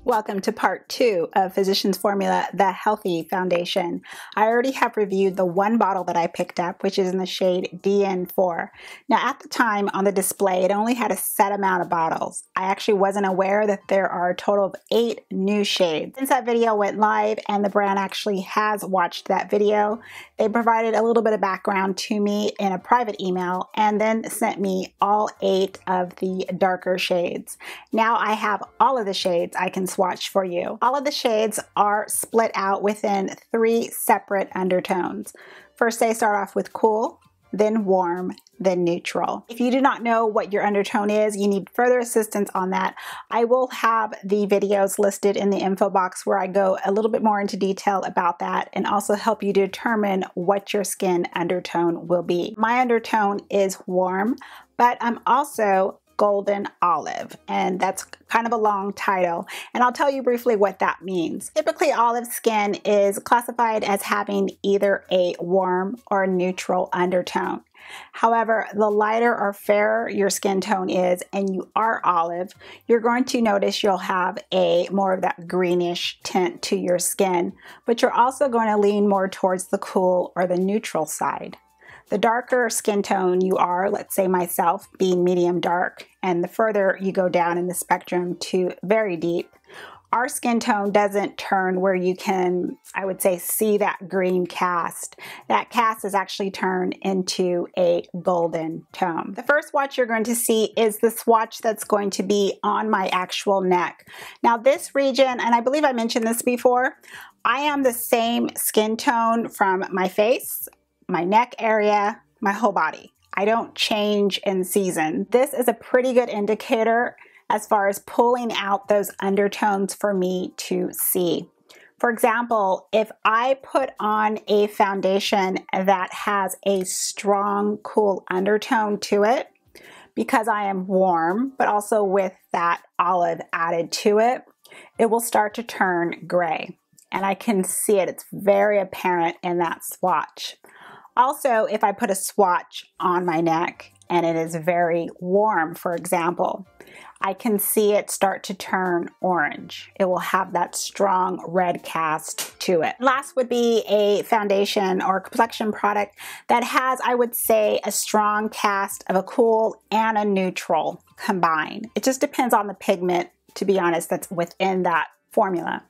Welcome to part 2 of Physicians Formula, the Healthy Foundation. I already have reviewed the one bottle that I picked up, which is in the shade DN4. Now at the time on the display, it only had a set amount of bottles. I actually wasn't aware that there are a total of 8 new shades. Since that video went live and the brand actually has watched that video, they provided a little bit of background to me in a private email and then sent me all 8 of the darker shades. Now I have all of the shades I can swatch for you. All of the shades are split out within 3 separate undertones. First, they start off with cool, then warm, then neutral. If you do not know what your undertone is, you need further assistance on that. I will have the videos listed in the info box where I go a little bit more into detail about that and also help you determine what your skin undertone will be. My undertone is warm, but I'm also golden olive, and that's kind of a long title, and I'll tell you briefly what that means. Typically, olive skin is classified as having either a warm or a neutral undertone. However, the lighter or fairer your skin tone is and you are olive, you're going to notice you'll have a more of that greenish tint to your skin, but you're also going to lean more towards the cool or the neutral side. The darker skin tone you are, let's say myself being medium dark, and the further you go down in the spectrum to very deep, our skin tone doesn't turn where you can, I would say, see that green cast. That cast is actually turned into a golden tone. The first swatch you're going to see is the swatch that's going to be on my actual neck. Now this region, and I believe I mentioned this before, I am the same skin tone from my face, my neck area, my whole body. I don't change in season. This is a pretty good indicator as far as pulling out those undertones for me to see. For example, if I put on a foundation that has a strong, cool undertone to it, because I am warm, but also with that olive added to it, it will start to turn gray. And I can see it. It's very apparent in that swatch. Also, if I put a swatch on my neck and it is very warm, for example, I can see it start to turn orange. It will have that strong red cast to it. Last would be a foundation or complexion product that has, I would say, a strong cast of a cool and a neutral combined. It just depends on the pigment, to be honest, that's within that formula.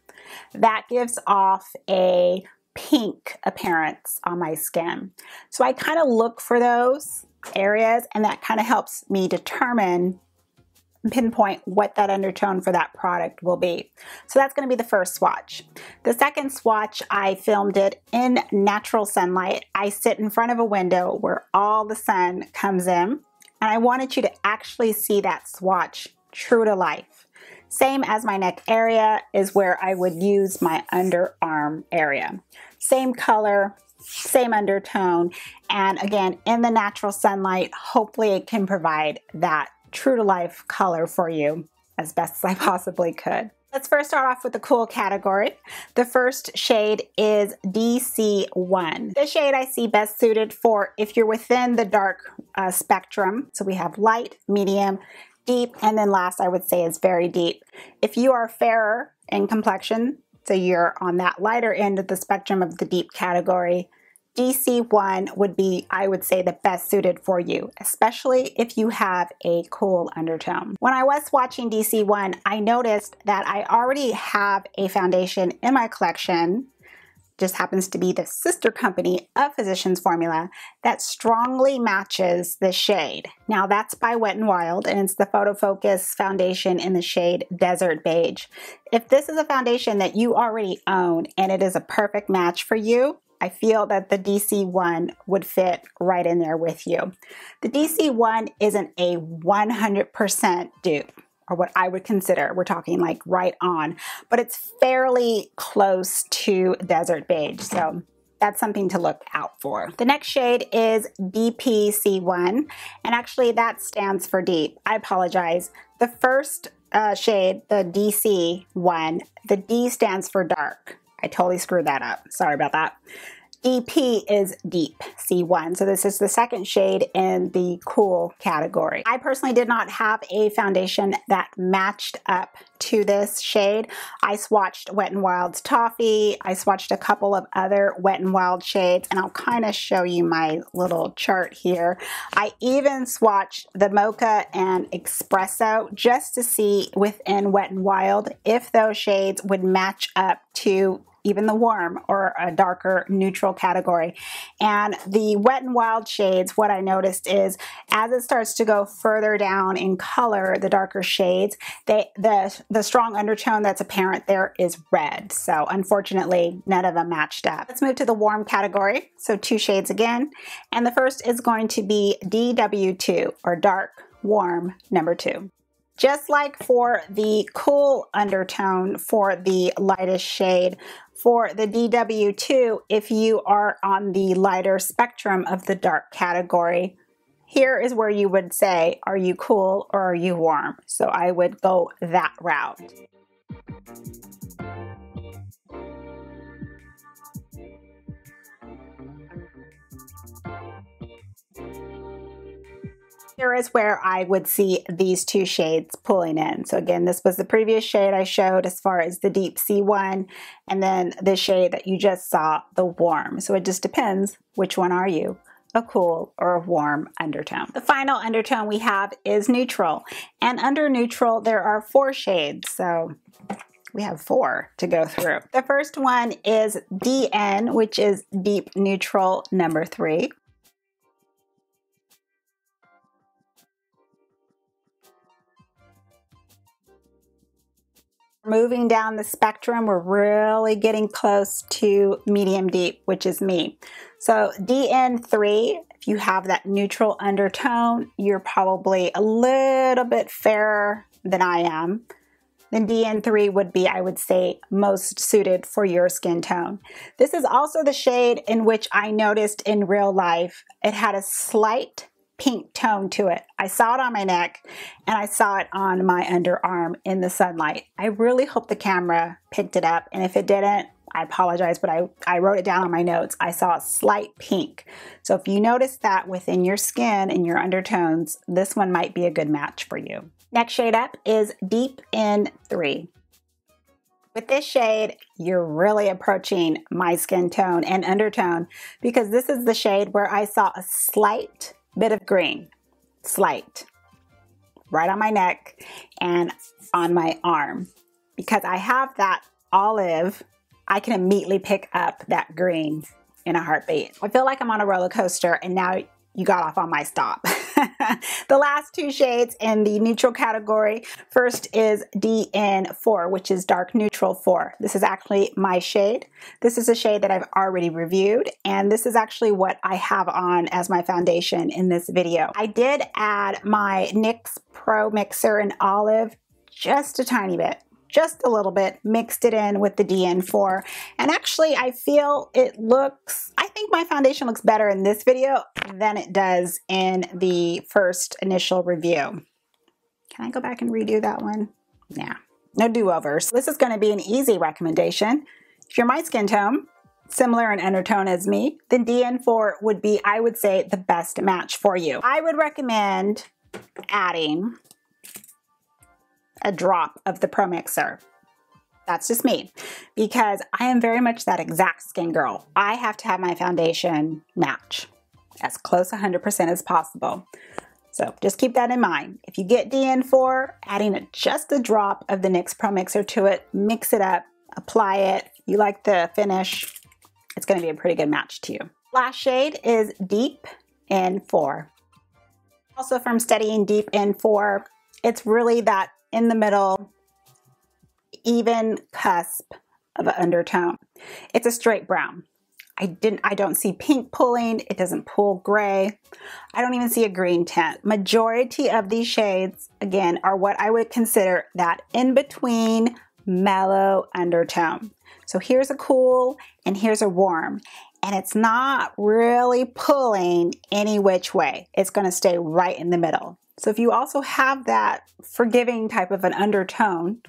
That gives off a pink appearance on my skin. So I kind of look for those areas, and that kind of helps me determine, pinpoint what that undertone for that product will be. So that's going to be the first swatch. The second swatch, I filmed it in natural sunlight. I sit in front of a window where all the sun comes in, and I wanted you to actually see that swatch true to life. Same as my neck area is where I would use my underarm area. Same color, same undertone, and again, in the natural sunlight, hopefully it can provide that true to life color for you as best as I possibly could. Let's first start off with the cool category. The first shade is DC1. This shade I see best suited for if you're within the dark spectrum. So we have light, medium, deep, and then last I would say is very deep. If you are fairer in complexion, so you're on that lighter end of the spectrum of the deep category, DC1 would be, I would say, the best suited for you, especially if you have a cool undertone. When I was swatching DC1, I noticed that I already have a foundation in my collection, just happens to be the sister company of Physicians Formula, that strongly matches the shade. Now that's by Wet n Wild, and it's the Photo Focus foundation in the shade Desert Beige. If this is a foundation that you already own and it is a perfect match for you, I feel that the DC1 would fit right in there with you. The DC1 isn't a 100% dupe, or what I would consider, we're talking like right on, but it's fairly close to Desert Beige, so that's something to look out for. The next shade is DPC1, and actually that stands for deep. I apologize. The first shade, the DC1, the D stands for dark. I totally screwed that up. Sorry about that. DP is deep C1, so this is the second shade in the cool category. I personally did not have a foundation that matched up to this shade. I swatched Wet n Wild's Toffee, I swatched a couple of other Wet n Wild shades, and I'll kind of show you my little chart here. I even swatched the Mocha and Espresso just to see within Wet n Wild if those shades would match up to even the warm or a darker neutral category. And the Wet n Wild shades, what I noticed is as it starts to go further down in color, the darker shades, the strong undertone that's apparent there is red. So unfortunately, none of them matched up. Let's move to the warm category. So 2 shades again. And the first is going to be DW2 or dark warm number 2. Just like for the cool undertone for the lightest shade, for the DW2, if you are on the lighter spectrum of the dark category, here is where you would say, are you cool or are you warm? So I would go that route. Here is where I would see these 2 shades pulling in. So again, this was the previous shade I showed as far as the deep C1, and then the shade that you just saw, the warm. So it just depends, which one are you? A cool or a warm undertone. The final undertone we have is neutral. And under neutral, there are 4 shades. So we have 4 to go through. The first one is DN, which is deep neutral number 3. Moving down the spectrum, we're really getting close to medium deep, which is me. So DN3, if you have that neutral undertone, you're probably a little bit fairer than I am. Then DN3 would be, I would say, most suited for your skin tone. This is also the shade in which I noticed in real life it had a slight pink tone to it. I saw it on my neck and I saw it on my underarm in the sunlight. I really hope the camera picked it up, and if it didn't, I apologize, but I wrote it down on my notes. I saw a slight pink. So if you notice that within your skin and your undertones, this one might be a good match for you. Next shade up is Deep N3. With this shade, you're really approaching my skin tone and undertone, because this is the shade where I saw a slight bit of green, slight, right on my neck and on my arm. Because I have that olive, I can immediately pick up that green in a heartbeat. I feel like I'm on a roller coaster, and now you got off on my stop. The last 2 shades in the neutral category, first is DN4, which is dark neutral 4. This is actually my shade. This is a shade that I've already reviewed, and this is actually what I have on as my foundation in this video. I did add my NYX Pro Mixer in olive just a tiny bit. Just a little bit, mixed it in with the DN4, and actually I feel it looks, I think my foundation looks better in this video than it does in the first initial review. Can I go back and redo that one? Yeah, no do-overs. This is going to be an easy recommendation. If you're my skin tone, similar in undertone as me, then DN4 would be, I would say, the best match for you. I would recommend adding a drop of the Pro Mixer. That's just me, because I am very much that exact skin girl. I have to have my foundation match as close 100% as possible. So just keep that in mind. If you get DN4, adding just a drop of the NYX Pro Mixer to it, mix it up, apply it. You like the finish, it's going to be a pretty good match to you. Last shade is Deep N4. Also from studying Deep N4, it's really that in the middle, even cusp of an undertone. It's a straight brown. I don't see pink pulling. It doesn't pull gray. I don't even see a green tint. Majority of these shades, again, are what I would consider that in-between mellow undertone. So here's a cool and here's a warm. And it's not really pulling any which way. It's going to stay right in the middle. So if you also have that forgiving type of an undertone,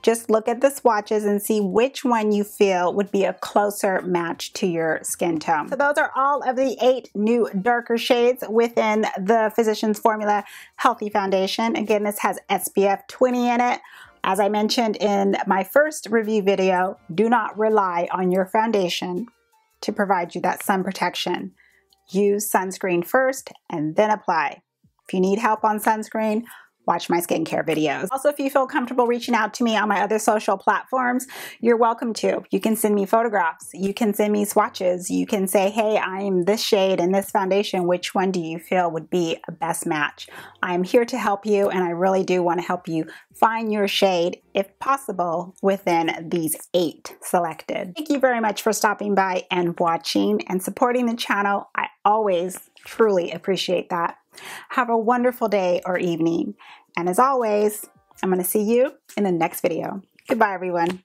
just look at the swatches and see which one you feel would be a closer match to your skin tone. So those are all of the 8 new darker shades within the Physicians Formula Healthy Foundation. Again, this has SPF 20 in it. As I mentioned in my first review video, do not rely on your foundation to provide you that sun protection. Use sunscreen first and then apply. If you need help on sunscreen, watch my skincare videos. Also, if you feel comfortable reaching out to me on my other social platforms, you're welcome to. You can send me photographs. You can send me swatches. You can say, hey, I'm this shade and this foundation. Which one do you feel would be a best match? I'm here to help you, and I really do want to help you find your shade, if possible, within these 8 selected. Thank you very much for stopping by and watching and supporting the channel. I always truly appreciate that. Have a wonderful day or evening. And as always, I'm going to see you in the next video. Goodbye, everyone.